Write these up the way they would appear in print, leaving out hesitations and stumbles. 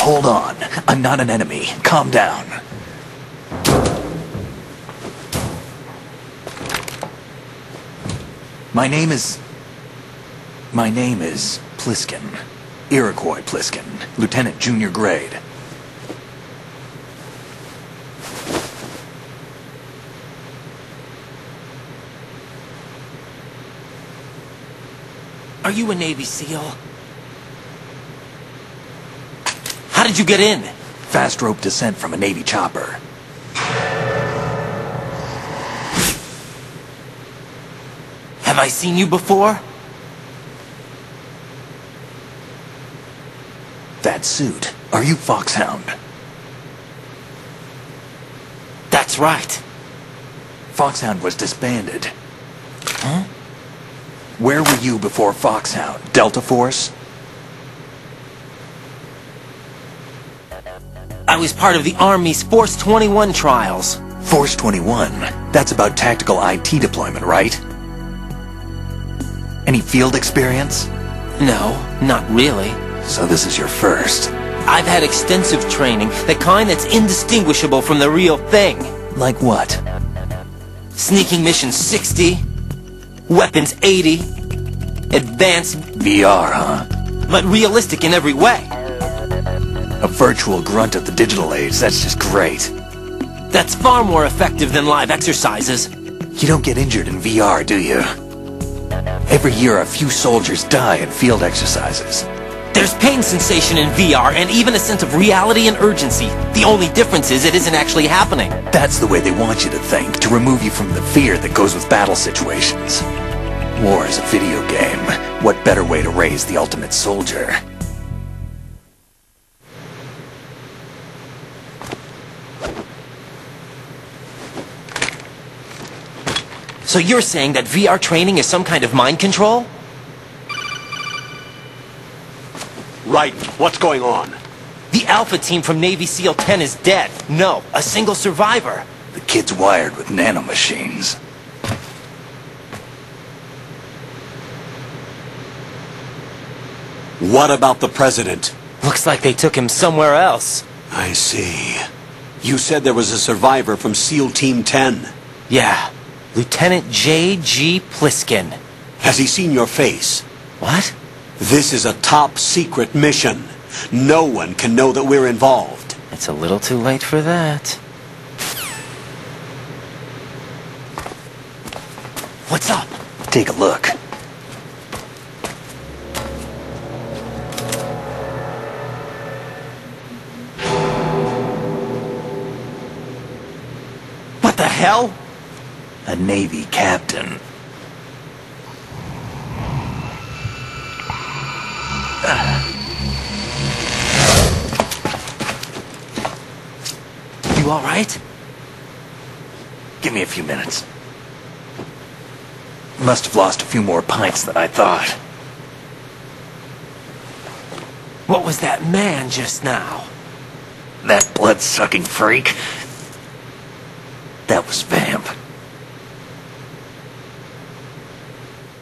hold on. I'm not an enemy. Calm down. My name is Pliskin. Iroquois Pliskin. Lieutenant Junior Grade. Are you a Navy SEAL? How did you get in? Fast rope descent from a Navy chopper. Have I seen you before? That suit. Are you Foxhound? That's right. Foxhound was disbanded. Huh? Where were you before Foxhound? Delta Force? I was part of the Army's Force 21 trials. Force 21? That's about tactical IT deployment, right? Any field experience? No, not really. So this is your first. I've had extensive training, the kind that's indistinguishable from the real thing. Like what? Sneaking mission 60, weapons 80, advanced... VR, huh? But realistic in every way. A virtual grunt of the digital age, that's just great. That's far more effective than live exercises. You don't get injured in VR, do you? Every year a few soldiers die in field exercises. There's pain sensation in VR and even a sense of reality and urgency. The only difference is it isn't actually happening. That's the way they want you to think, to remove you from the fear that goes with battle situations. War is a video game. What better way to raise the ultimate soldier? So you're saying that VR training is some kind of mind control? Right. What's going on? The Alpha team from Navy SEAL 10 is dead. No, a single survivor. The kid's wired with nanomachines. What about the president? Looks like they took him somewhere else. I see. You said there was a survivor from SEAL Team 10. Yeah. Lieutenant J.G. Pliskin. Has he seen your face? What? This is a top secret mission. No one can know that we're involved. It's a little too late for that. What's up? Take a look. What the hell? A Navy captain. You all right? Give me a few minutes. Must have lost a few more pints than I thought. What was that man just now? That blood-sucking freak? That was Vamp.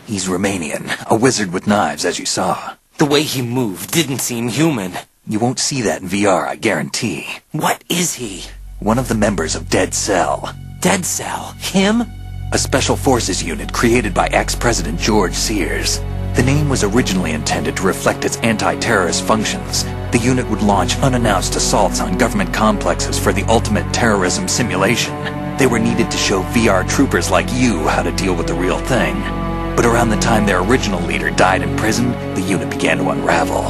He's Romanian, a wizard with knives, as you saw. The way he moved didn't seem human. You won't see that in VR, I guarantee. What is he? One of the members of Dead Cell. Dead Cell? Him? A special forces unit created by ex-President George Sears. The name was originally intended to reflect its anti-terrorist functions. The unit would launch unannounced assaults on government complexes for the ultimate terrorism simulation. They were needed to show VR troopers like you how to deal with the real thing. But around the time their original leader died in prison, the unit began to unravel.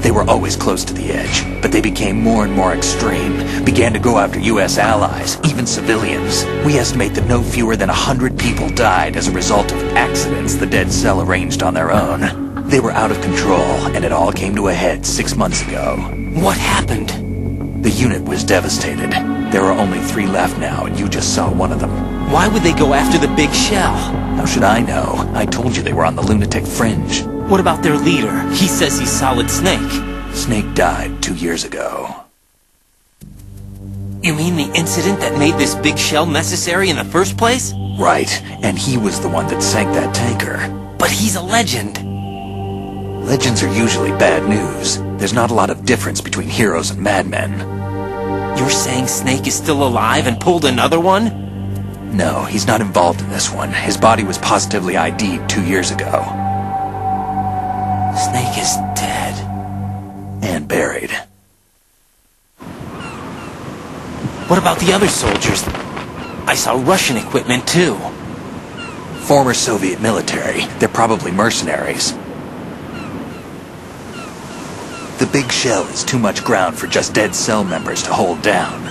They were always close to the edge, but they became more and more extreme, began to go after U.S. allies, even civilians. We estimate that no fewer than 100 people died as a result of accidents the Dead Cell arranged on their own. They were out of control, and it all came to a head 6 months ago. What happened? The unit was devastated. There are only 3 left now, and you just saw one of them. Why would they go after the big shell? How should I know? I told you they were on the lunatic fringe. What about their leader? He says he's Solid Snake. Snake died 2 years ago. You mean the incident that made this big shell necessary in the first place? Right, and he was the one that sank that tanker. But he's a legend. Legends are usually bad news. There's not a lot of difference between heroes and madmen. You're saying Snake is still alive and pulled another one? No, he's not involved in this one. His body was positively ID'd 2 years ago. Snake is dead. And buried. What about the other soldiers? I saw Russian equipment too. Former Soviet military. They're probably mercenaries. The big shell is too much ground for just dead cell members to hold down.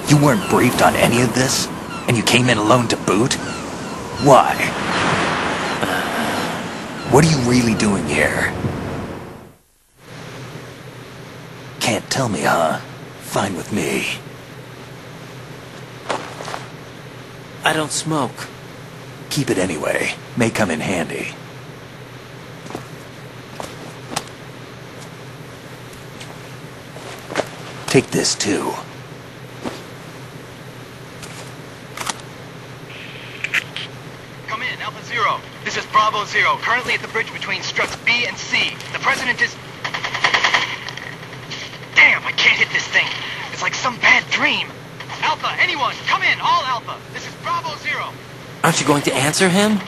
You weren't briefed on any of this? And you came in alone to boot? Why? What are you really doing here? Can't tell me, huh? Fine with me. I don't smoke. Keep it anyway. May come in handy. Take this too. Come in, Alpha Zero. This is Bravo Zero, currently at the bridge between struts B and C. The President is... Damn, I can't hit this thing. It's like some bad dream. Alpha, anyone, come in, all Alpha. This is Bravo Zero. Aren't you going to answer him?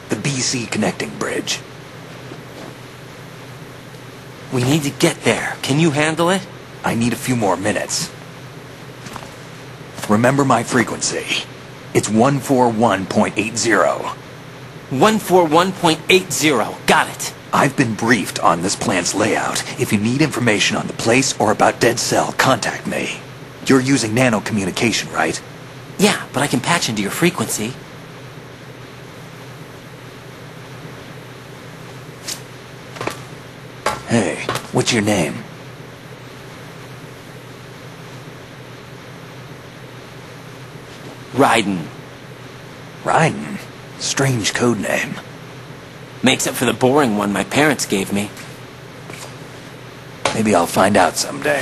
The BC connecting bridge. We need to get there. Can you handle it? I need a few more minutes. Remember my frequency. It's 141.80. 141.80. Got it. I've been briefed on this plant's layout. If you need information on the place or about Dead Cell, contact me. You're using nano communication, right? Yeah, but I can patch into your frequency. Hey, what's your name? Raiden. Raiden? Strange code name. Makes up for the boring one my parents gave me. Maybe I'll find out someday.